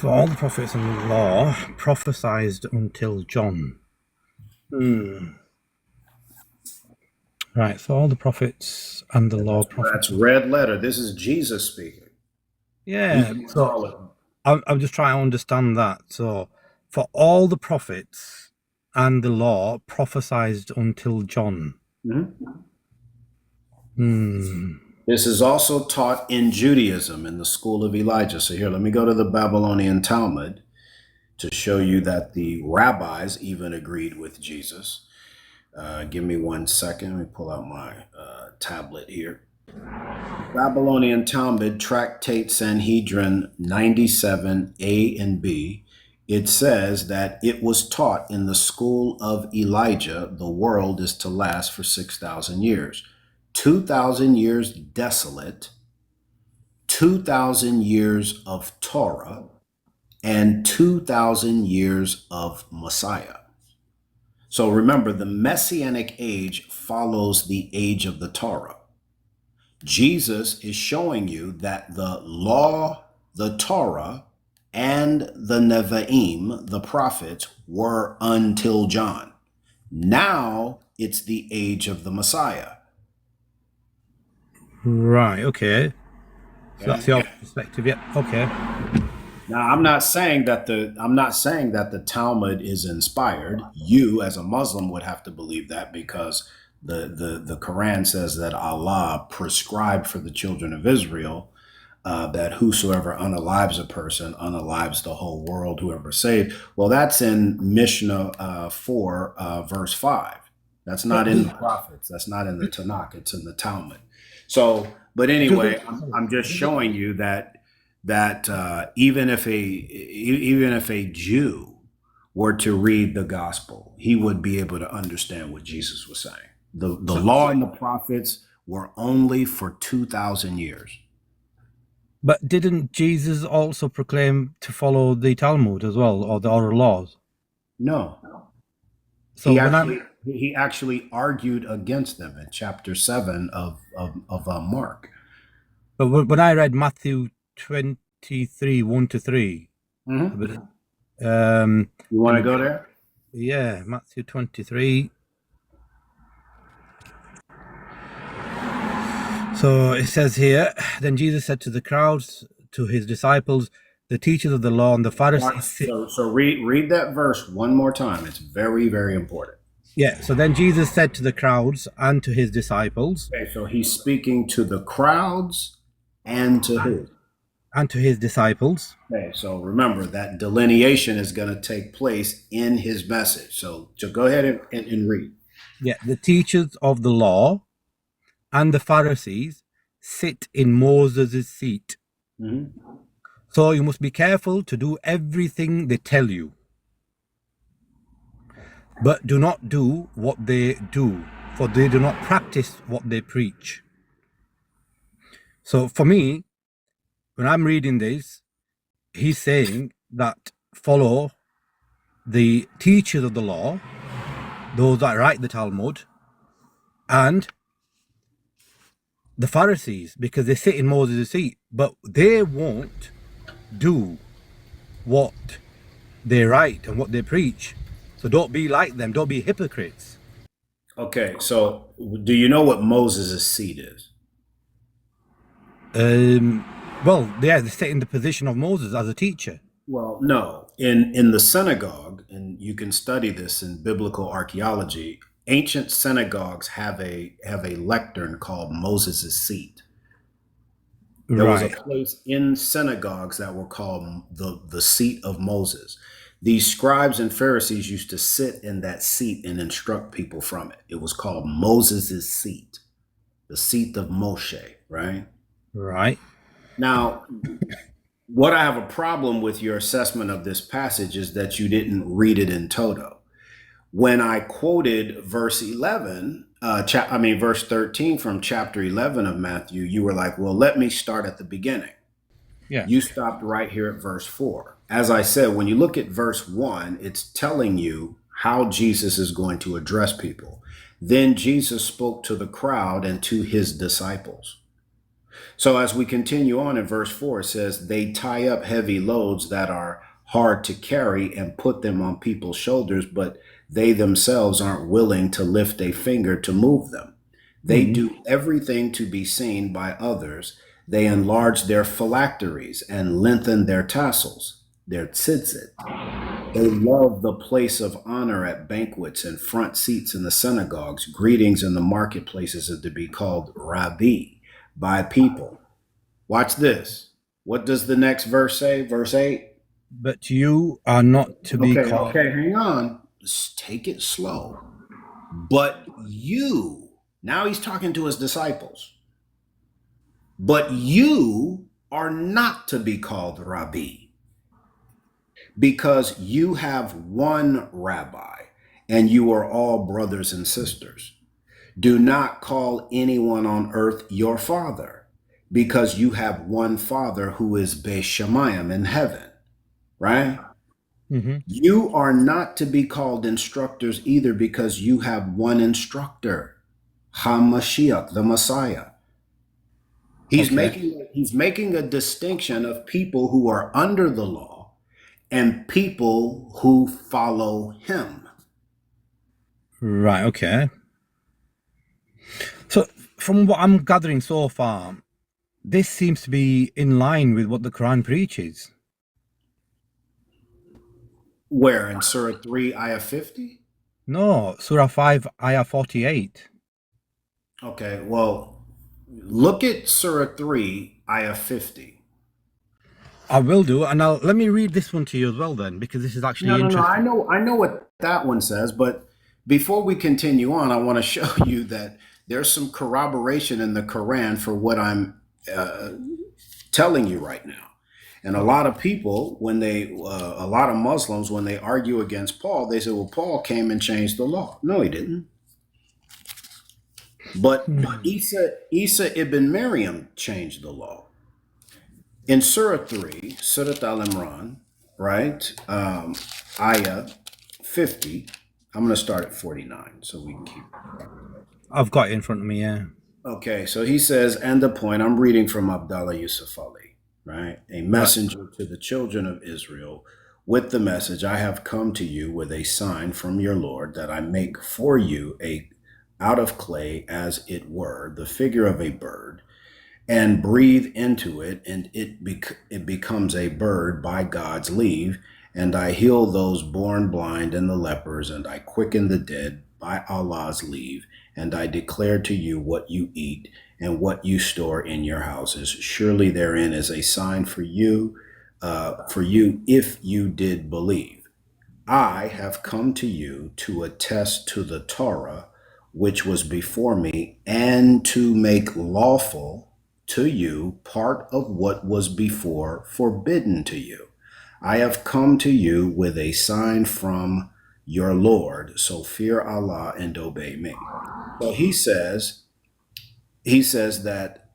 For all the prophets and the law prophesied until John. Right, so all the prophets and the law That's red letter. This is Jesus speaking. Yeah, so I'm just trying to understand that. So for all the prophets and the law prophesied until John. This is also taught in Judaism in the school of Elijah. So here, let me go to the Babylonian Talmud to show you that the rabbis even agreed with Jesus. Give me 1 second. Let me pull out my tablet here. Babylonian Talmud, Tractate Sanhedrin 97, A and B. It says that it was taught in the school of Elijah, the world is to last for 6,000 years. 2,000 years desolate, 2,000 years of Torah, and 2,000 years of Messiah. So remember, the Messianic age follows the age of the Torah. Jesus is showing you that the law, the Torah, and the Nevi'im, the prophets, were until John. Now it's the age of the Messiah. Right, okay. So that's your perspective, yeah. Okay. Now I'm not saying that the Talmud is inspired. You as a Muslim would have to believe that because the Quran says that Allah prescribed for the children of Israel that whosoever unalives a person unalives the whole world, whoever saved. Well, that's in Mishnah 4, verse 5. That's not in the prophets. That's not in the Tanakh. It's in the Talmud. So, but anyway, I'm just showing you that even if a Jew were to read the gospel, he would be able to understand what Jesus was saying. The law and the prophets were only for 2,000 years. But didn't Jesus also proclaim to follow the Talmud as well, or the oral laws? No. So he actually argued against them in chapter 7 of Mark. But when I read Matthew 23, 1-3. You want to go there? Yeah, Matthew 23. So it says here, then Jesus said to the crowds, to his disciples, the teachers of the law and the Pharisees. So read that verse one more time. It's very, very important. Yeah, so then Jesus said to the crowds and to his disciples. Okay, so he's speaking to the crowds and to who? And to his disciples. Okay, so remember that delineation is going to take place in his message. So go ahead and read. Yeah, the teachers of the law and the Pharisees sit in Moses' seat. So you must be careful to do everything they tell you. But do not do what they do, for they do not practice what they preach. So for me, when I'm reading this, he's saying that follow the teachers of the law, those that write the Talmud, and the Pharisees, because they sit in Moses' seat, but they won't do what they write and what they preach. So don't be like them. Don't be hypocrites. Okay, so do you know what Moses' seat is? Well, they sit in the position of Moses as a teacher. Well, no. In the synagogue, and you can study this in biblical archaeology, ancient synagogues have a lectern called Moses' seat. There was a place in synagogues that were called the seat of Moses. These scribes and Pharisees used to sit in that seat and instruct people from it. It was called Moses' seat, the seat of Moshe, right? Right. Now, what I have a problem with your assessment of this passage is that you didn't read it in toto. When I quoted verse 11, verse 13 from chapter 11 of Matthew, you were like, well, let me start at the beginning. Yeah. You stopped right here at verse 4. As I said, when you look at verse 1, it's telling you how Jesus is going to address people. Then Jesus spoke to the crowd and to his disciples. So as we continue on in verse 4, it says, they tie up heavy loads that are hard to carry and put them on people's shoulders, but they themselves aren't willing to lift a finger to move them. They do everything to be seen by others. They enlarge their phylacteries and lengthen their tassels, their tzitzit. They love the place of honor at banquets and front seats in the synagogues. Greetings in the marketplaces are to be called Rabbi by people. Watch this. What does the next verse say? Verse 8. But you are not to be called. Okay, hang on. Just take it slow. But you, now he's talking to his disciples. But you are not to be called Rabbi, because you have one rabbi, and you are all brothers and sisters. Do not call anyone on earth your father, because you have one Father who is Beishamayim in heaven, right? You are not to be called instructors either, because you have one instructor, HaMashiach, the Messiah. He's making a distinction of people who are under the law and people who follow him. Right, okay. So from what I'm gathering so far, this seems to be in line with what the Quran preaches. Where? In Surah 3, Ayah 50? No, Surah 5, Ayah 48. Okay, well, look at Surah 3, Ayah 50. I will do, and let me read this one to you as well then, because this is actually interesting. No, I know what that one says, but before we continue on, I want to show you that there's some corroboration in the Quran for what I'm telling you right now. And a lot of people, a lot of Muslims, when they argue against Paul, they say, well, Paul came and changed the law. No, he didn't. But Isa ibn Maryam changed the law. In Surah 3, Surah Al-Imran, right, Ayah 50, I'm going to start at 49 so we can keep it. I've got it in front of me, yeah. Okay, so he says, and the point, I'm reading from Abdallah Yusuf Ali, right? A messenger to the children of Israel with the message, I have come to you with a sign from your Lord that I make for you out of clay, as it were, the figure of a bird, and breathe into it, and it becomes a bird by God's leave, and I heal those born blind and the lepers, and I quicken the dead by Allah's leave, and I declare to you what you eat and what you store in your houses. Surely therein is a sign for you if you did believe. I have come to you to attest to the Torah, which was before me, and to make lawful to you part of what was before forbidden to you. I have come to you with a sign from your Lord, so fear Allah and obey me. So he says that,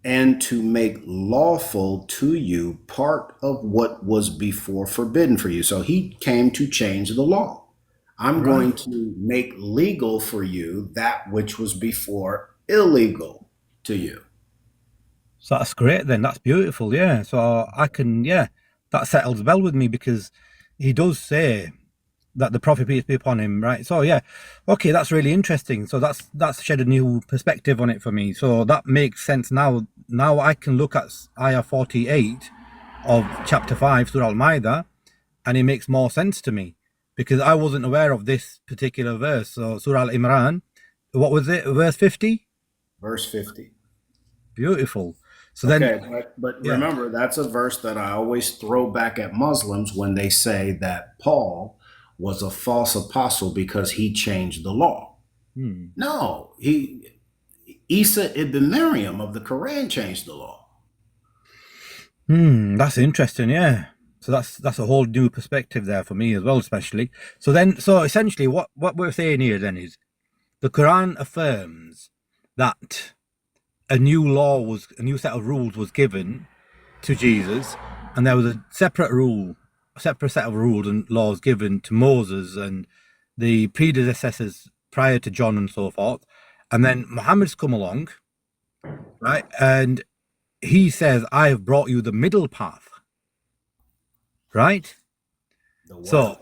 and to make lawful to you part of what was before forbidden for you. So he came to change the law. I'm going to make legal for you that which was before illegal to you. So that's great then. That's beautiful, yeah. So I can, that settles well with me, because he does say that the prophet, peace be upon him, right? So yeah, okay, that's really interesting. So that's shed a new perspective on it for me. So that makes sense now. Now I can look at Ayah 48 of chapter 5, Surah Al-Ma'idah, and it makes more sense to me, because I wasn't aware of this particular verse. So Surah Al-Imran, what was it, verse 50? Verse 50. Beautiful. So then, but remember, that's a verse that I always throw back at Muslims when they say that Paul was a false apostle because he changed the law. No, Isa ibn Maryam of the Quran changed the law. That's interesting, yeah. So that's a whole new perspective there for me as well, especially. So essentially what we're saying here then is the Quran affirms that a new set of rules was given to Jesus, and there was a separate set of rules and laws given to Moses and the predecessors prior to John and so forth. And then Muhammad's come along, right? And he says, I have brought you the middle path, right? The what?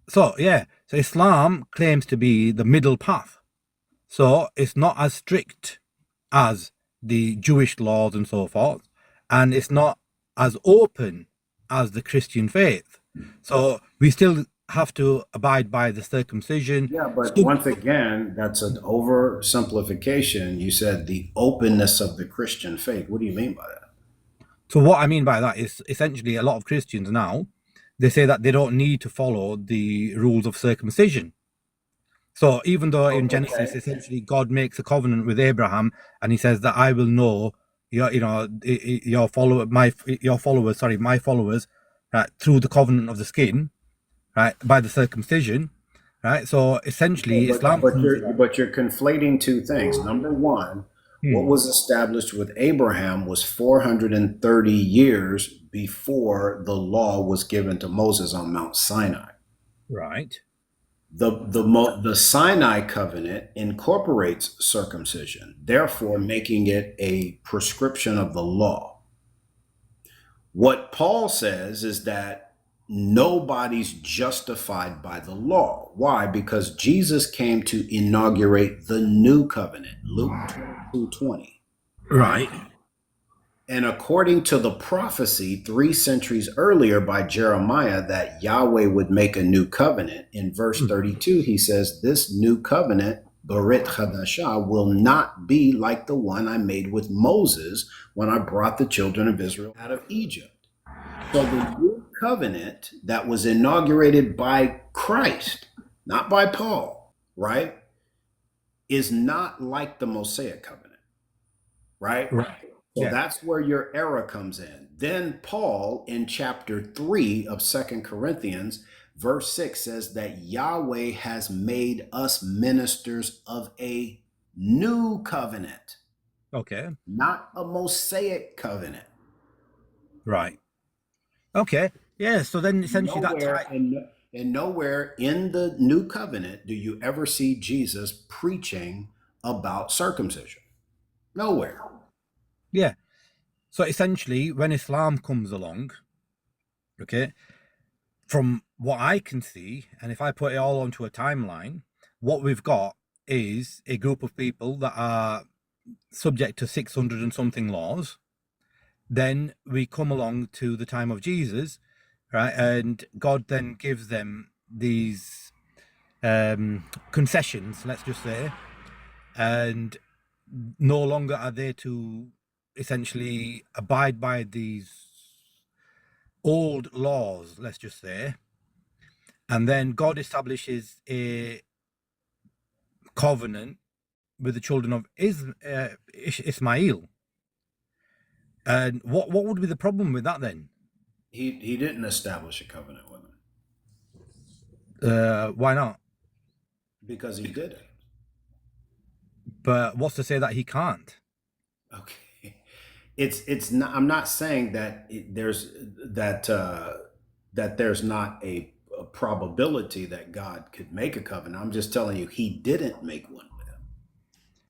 So yeah, so Islam claims to be the middle path. So it's not as strict as the Jewish laws and so forth, and it's not as open as the Christian faith. So we still have to abide by the circumcision. Yeah, but once again, that's an oversimplification. You said the openness of the Christian faith. What do you mean by that? So what I mean by that is essentially a lot of Christians now, they say that they don't need to follow the rules of circumcision. So even though in Genesis, Okay. essentially God makes a covenant with Abraham, and he says that I will know your followers, sorry, my followers, right, through the covenant of the skin, right, by the circumcision, right. So Okay, essentially, but Islam but comes you're along. but you're conflating two things. Number one, what Hmm. was established with Abraham was 430 years before the law was given to Moses on Mount Sinai. Right. The Sinai covenant incorporates circumcision, therefore making it a prescription of the law. What Paul says is that nobody's justified by the law. Why? Because Jesus came to inaugurate the new covenant, Luke 22:20, right? Right. And according to the prophecy 3 centuries earlier by Jeremiah that Yahweh would make a new covenant, in verse Hmm. 32, he says, this new covenant, Berit Hadashah, will not be like the one I made with Moses when I brought the children of Israel out of Egypt. So the new covenant that was inaugurated by Christ, not by Paul, right, is not like the Mosaic covenant, right? Right. So Yeah. that's where your error comes in. Then Paul in chapter 3 of Second Corinthians, verse 6 says that Yahweh has made us ministers of a new covenant, Okay. not a Mosaic covenant. Right. Okay. Yeah. So then essentially that Nowhere type. and nowhere in the new covenant do you ever see Jesus preaching about circumcision. Nowhere. Yeah. So essentially, when Islam comes along, okay, from what I can see, and if I put it all onto a timeline, what we've got is a group of people that are subject to 600 and something laws. Then we come along to the time of Jesus, right? And God then gives them these concessions, let's just say, and no longer are they to essentially abide by these old laws, let's just say. And then God establishes a covenant with the children of Ismail. And what would be the problem with that then? He didn't establish a covenant with them Why not? because he did it. But what's to say that he can't? Okay. It's not, I'm not saying that there's that there's not a probability that God could make a covenant. I'm just telling you he didn't make one with him.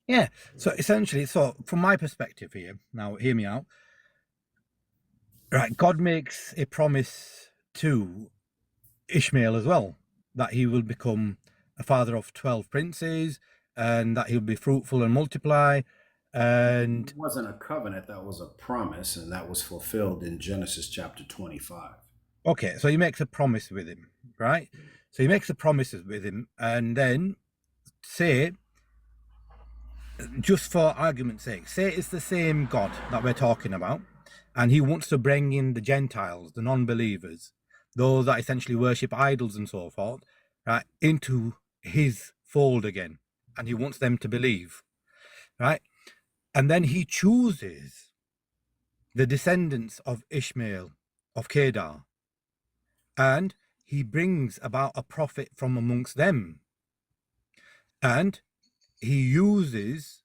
Yeah. So essentially, so from my perspective here, now hear me out. Right, God makes a promise to Ishmael as well, that he will become a father of 12 princes and that he'll be fruitful and multiply. And It wasn't a covenant, that was a promise, and that was fulfilled in Genesis chapter 25. okay, so he makes a promise with him, right? So he makes a promise with him, and then say, just for argument's sake, say it's the same God that we're talking about, and he wants to bring in the Gentiles, the non-believers, those that essentially worship idols and so forth, right, into his fold again, and he wants them to believe, right? And then he chooses the descendants of Ishmael, of Kedar, and he brings about a prophet from amongst them, and he uses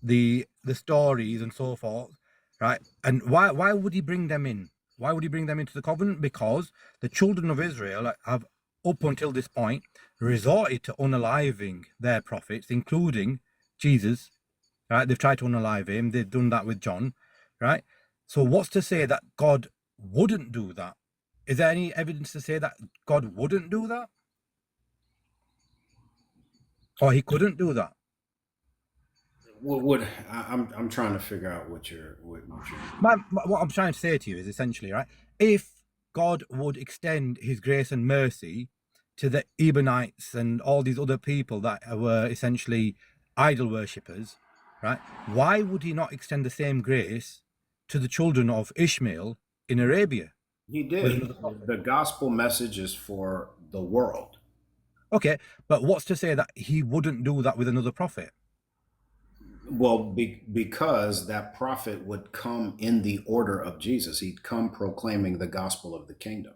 the stories and so forth, right? And why would he bring them in? Why would he bring them into the covenant? Because the children of Israel have, up until this point, resorted to unaliving their prophets, including Jesus, right? They've tried to unalive him. They've done that with John, right? So what's to say that God wouldn't do that? Is there any evidence to say that God wouldn't do that? Or he couldn't do that? I'm trying to figure out what you're. What I'm trying to say to you is essentially, right, if God would extend his grace and mercy to the Ebionites and all these other people that were essentially idol worshippers, right, why would he not extend the same grace to the children of Ishmael in Arabia? He did. The gospel message is for the world. Okay, but what's to say that he wouldn't do that with another prophet? Well, because that prophet would come in the order of Jesus. He'd come proclaiming the gospel of the kingdom.